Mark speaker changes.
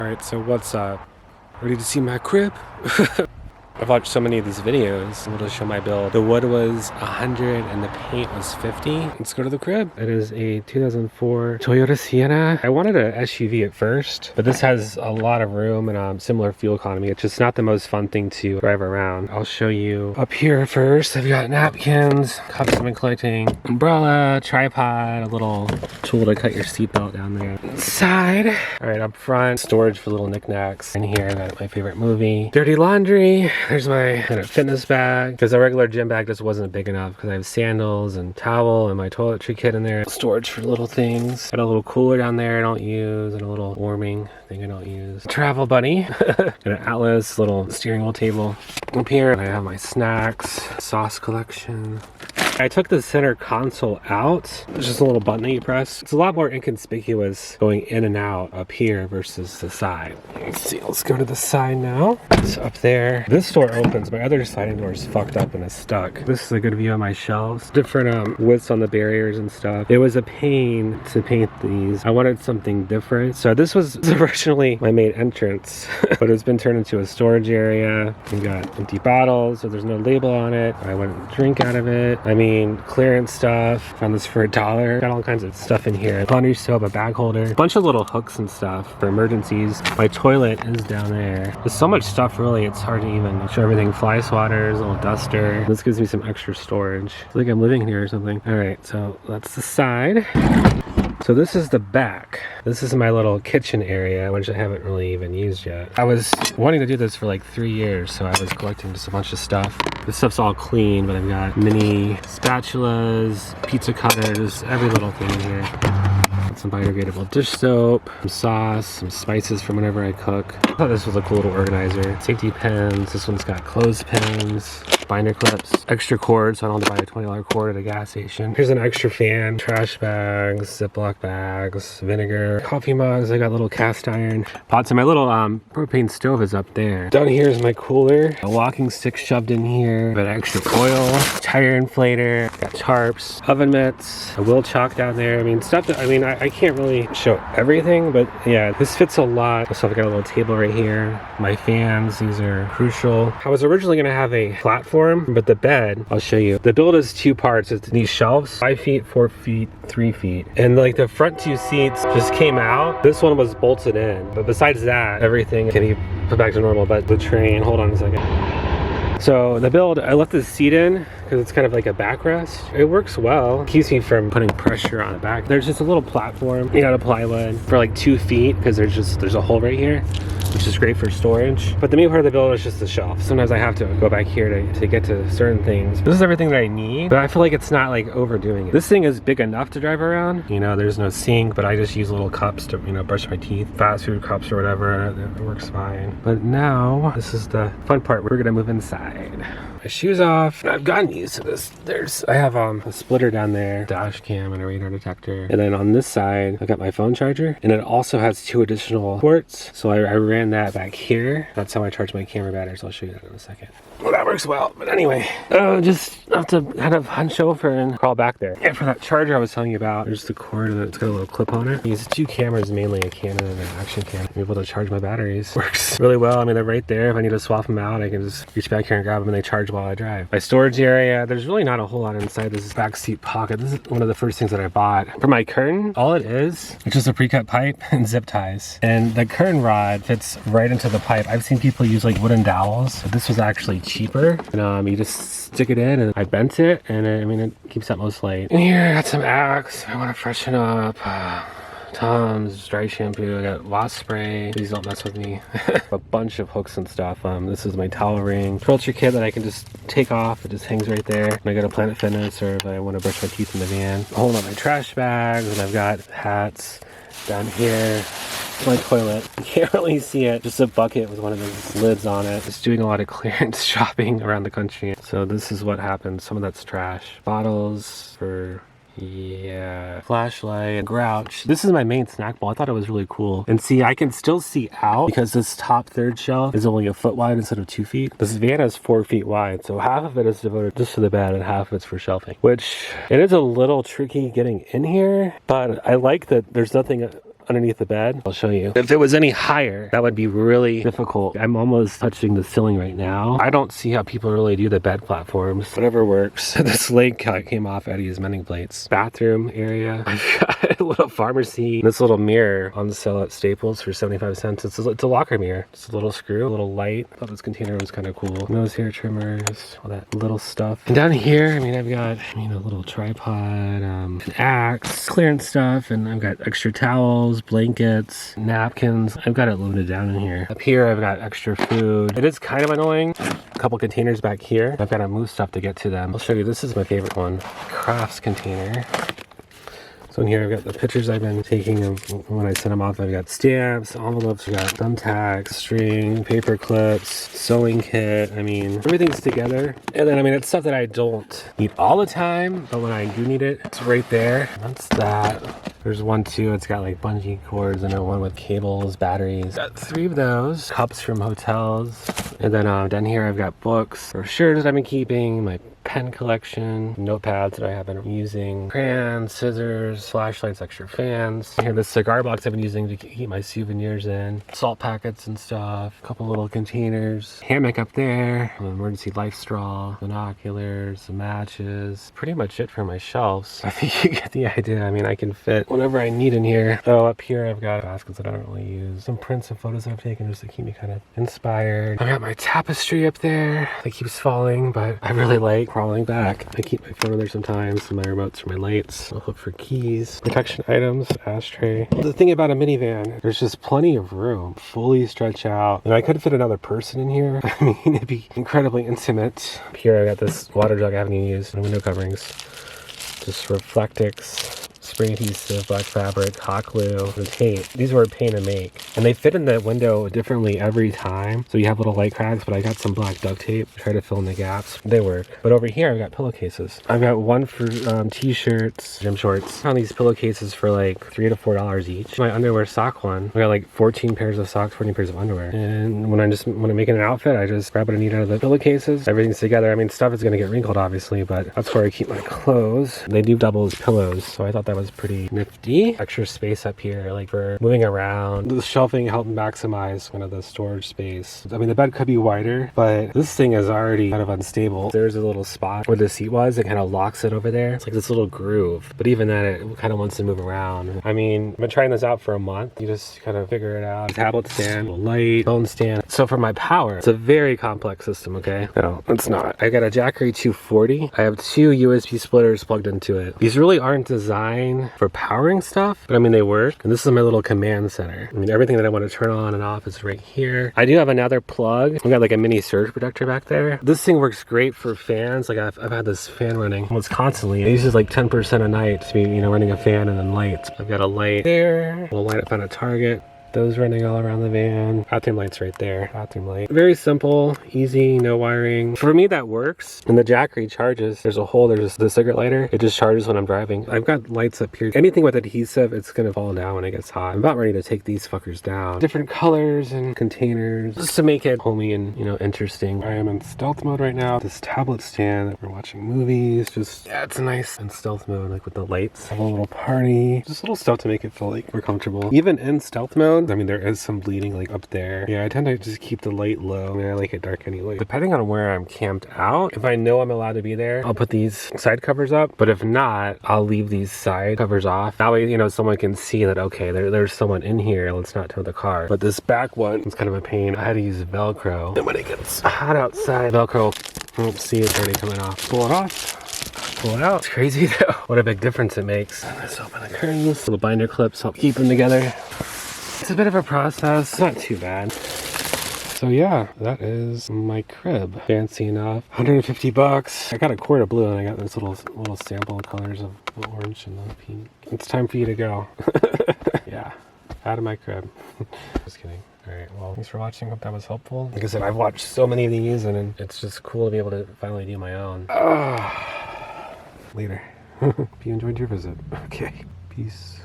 Speaker 1: Alright, so what's up? Ready to see my crib? I've watched so many of these videos. I'm able to show my build. The wood was 100 and the paint was 50. Let's go to the crib. It is a 2004 Toyota Sienna. I wanted an SUV at first, but this has a lot of room and similar fuel economy. It's just not the most fun thing to drive around. I'll show you up here first. I've got napkins, cups I've been collecting, umbrella, tripod, a little tool to cut your seatbelt down there. Inside. All right, up front, storage for little knickknacks. In here, I got my favorite movie. Dirty laundry. There's my fitness bag, because a regular gym bag just wasn't big enough because I have sandals and towel and my toiletry kit in there. Storage for little things. Got a little cooler down there I don't use and a little warming thing I don't use. Travel buddy. Got an Atlas, little steering wheel table. Up here I have my snacks, sauce collection. I took the center console out. There's just a little button that you press. It's a lot more inconspicuous going in and out up here versus the side. Let's see, let's go to the side now. It's up there. This door opens. My other sliding door is fucked up and is stuck. This is a good view of my shelves. Different widths on the barriers and stuff. It was a pain to paint these. I wanted something different. So this was originally my main entrance, but it's been turned into a storage area. We've got empty bottles, so there's no label on it. I wouldn't drink out of it. I mean, clearance stuff. Found this for $1. Got all kinds of stuff in here. Laundry soap, a bag holder, a bunch of little hooks and stuff for emergencies. My toilet is down there. There's so much stuff, really, it's hard to even show everything. Fly swatters, a little duster. This gives me some extra storage. It's like I'm living here or something. All right, so that's the side. So this is the back. This is my little kitchen area, which I haven't really even used yet. I was wanting to do this for like 3 years, so I was collecting just a bunch of stuff. This stuff's all clean, but I've got mini spatulas, pizza cutters, every little thing in here. Got some biodegradable dish soap, some sauce, some spices from whenever I cook. I thought this was a cool little organizer. Safety pins. This one's got clothespins, binder clips, extra cord, so I don't have to buy a $20 cord at a gas station. Here's an extra fan, trash bags, Ziploc bags, vinegar, coffee mugs. I got little cast iron pots, and my little propane stove is up there. Down here is my cooler, a walking stick shoved in here, got extra foil, tire inflator, got tarps, oven mitts, a wheel chalk down there. I mean, stuff that, I can't really show everything, but yeah, this fits a lot. So I've got a little table right here, my fans, these are crucial. I was originally gonna have a platform, but the bed, I'll show you. The build is 2 parts. It's these shelves, 5 feet, 4 feet, 3 feet. And like the front 2 seats just came out. This one was bolted in. But besides that, everything can be put back to normal. But the train, hold on a second. So the build, I left the seat in because it's kind of like a backrest. It works well. It keeps me from putting pressure on the back. There's just a little platform made out of plywood for like 2 feet because there's a hole right here, which is great for storage. But the main part of the build is just the shelf. Sometimes I have to go back here to get to certain things. This is everything that I need, but I feel like it's not like overdoing it. This thing is big enough to drive around. You know, there's no sink, but I just use little cups to, brush my teeth, fast food cups or whatever. It works fine. But now, this is the fun part. We're gonna move inside. My shoes off. I've gotten used to this. I have a splitter down there, dash cam and a radar detector. And then on this side, I got my phone charger. And it also has 2 additional ports. So I ran that back here. That's how I charge my camera batteries. I'll show you that in a second. Well, that works well. But anyway, just have to kind of hunch over and crawl back there. And for that charger I was telling you about, there's the cord that's got a little clip on it. I use 2 cameras, mainly a Canon and an action cam. I'm able to charge my batteries. Works really well. I mean, they're right there. If I need to swap them out, I can just reach back here and grab them and they charge while I drive. My storage area, there's really not a whole lot inside this back seat pocket. This is one of the first things that I bought. For my curtain, all it is, it's just a pre-cut pipe and zip ties. And the curtain rod fits right into the pipe. I've seen people use like wooden dowels, but this was actually cheaper. And you just stick it in and I bent it and it keeps that most light. And here I got some Axe. I want to freshen up. Tom's dry shampoo. I got wasp spray. Please don't mess with me. A bunch of hooks and stuff. This is my towel ring. Toiletry kit that I can just take off. It just hangs right there. When I go to Planet Fitness or if I want to brush my teeth in the van. Holding up my trash bags, and I've got hats down here. My toilet. You can't really see it. Just a bucket with one of those lids on it. Just doing a lot of clearance shopping around the country. So this is what happens. Some of that's trash. Bottles for Yeah. Flashlight, Grouch. This is my main snack bowl. I thought it was really cool. And see, I can still see out because this top third shelf is only a foot wide instead of 2 feet. This van is 4 feet wide, so half of it is devoted just to the bed and half of it's for shelving, which it is a little tricky getting in here, but I like that there's nothing underneath the bed. I'll show you. If it was any higher, that would be really difficult. I'm almost touching the ceiling right now. I don't see how people really do the bed platforms. Whatever works. This leg came off Eddie's mending plates. Bathroom area. I've got a little pharmacy. This little mirror on sale at Staples for 75 cents. It's a locker mirror. It's a little screw, a little light. I thought this container was kind of cool. Nose hair trimmers, all that little stuff. And down here, I mean, I've got, a little tripod, an axe, clearance stuff, and I've got extra towels, blankets, napkins. I've got it loaded down in here. Up here, I've got extra food. It is kind of annoying. A couple containers back here. I've got to move stuff to get to them. I'll show you. This is my favorite one. Crafts container. So in here I've got the pictures I've been taking of when I send them off. I've got stamps, envelopes, I've got thumbtacks, string, paper clips, sewing kit. I mean, everything's together. And then, it's stuff that I don't need all the time, but when I do need it, it's right there. That's that. There's one too, it's got like bungee cords and one with cables, batteries. Got 3 of those. Cups from hotels. And then down here I've got books, brochures that I've been keeping, my pen collection, notepads that I have been using, crayons, scissors, flashlights, extra fans. Here, this cigar box I've been using to keep my souvenirs in, salt packets and stuff, a couple little containers, hammock up there, an emergency life straw, binoculars, some matches. Pretty much it for my shelves. I think you get the idea. I can fit whatever I need in here. Oh, up here I've got baskets that I don't really use, some prints and photos I've taken just to keep me kind of inspired. I've got my tapestry up there that keeps falling, but I really like crawling back. I keep my phone in there sometimes, and my remotes for my lights. I'll look for keys, protection items, ashtray. The thing about a minivan, there's just plenty of room, fully stretch out. And I could fit another person in here. It'd be incredibly intimate. Up here I got this water jug I haven't even used, and window coverings. Just Reflectix, spray adhesive, black fabric, hot glue, and tape. These were a pain to make. And they fit in the window differently every time. So you have little light cracks, but I got some black duct tape to try to fill in the gaps. They work. But over here, I've got pillowcases. I've got one for t-shirts, gym shorts. I found these pillowcases for like $3 to $4 each. My underwear sock one, I got like 14 pairs of socks, 14 pairs of underwear. And when I'm making an outfit, I just grab what I need out of the pillowcases. Everything's together. Stuff is gonna get wrinkled, obviously, but that's where I keep my clothes. They do double as pillows, so I thought that was pretty nifty. Extra space up here, like for moving around. The shelving helped maximize kind of the storage space. The bed could be wider, but this thing is already kind of unstable. There's a little spot where the seat was. It kind of locks it over there. It's like this little groove, but even then it kind of wants to move around. I've been trying this out for a month. You just kind of figure it out. Tablet stand, little light, phone stand. So for my power, it's a very complex system, okay? No, it's not. I got a Jackery 240. I have 2 USB splitters plugged into it. These really aren't designed for powering stuff, but they work. And this is my little command center. Everything that I want to turn on and off is right here. I do have another plug. I've got like a mini surge protector back there. This thing works great for fans. Like I've had this fan running almost constantly. It uses like 10% a night to be, running a fan and then lights. I've got a light there. We'll light up on a Target. Those running all around the van. Bathroom light's right there. Bathroom light. Very simple, easy, no wiring. For me, that works. And the Jackery charges. There's a hole, there's the cigarette lighter. It just charges when I'm driving. I've got lights up here. Anything with adhesive, it's gonna fall down when it gets hot. I'm about ready to take these fuckers down. Different colors and containers, just to make it homey and, interesting. I am in stealth mode right now. This tablet stand, we're watching movies. It's nice in stealth mode, like with the lights. Have a little party. Just little stuff to make it feel like we're comfortable. Even in stealth mode, there is some bleeding like up there. Yeah, I tend to just keep the light low. I like it dark anyway. Depending on where I'm camped out, if I know I'm allowed to be there, I'll put these side covers up. But if not, I'll leave these side covers off. That way, someone can see that, okay, there's someone in here. Let's not tow the car. But this back one is kind of a pain. I had to use Velcro. And when it gets hot outside, Velcro, see it's already coming off. Pull it off. Pull it out. It's crazy though. What a big difference it makes. Let's open the curtains. Little binder clips help keep them together. It's a bit of a process, not too bad. So yeah, that is my crib. Fancy enough. 150 bucks. I got a quart of blue and I got this little sample colors of the orange and the pink. It's time for you to go. Yeah, out of my crib. Just kidding. Alright, well, thanks for watching. Hope that was helpful. Like I said, I've watched so many of these and it's just cool to be able to finally do my own. Later. Hope you enjoyed your visit. Okay, peace.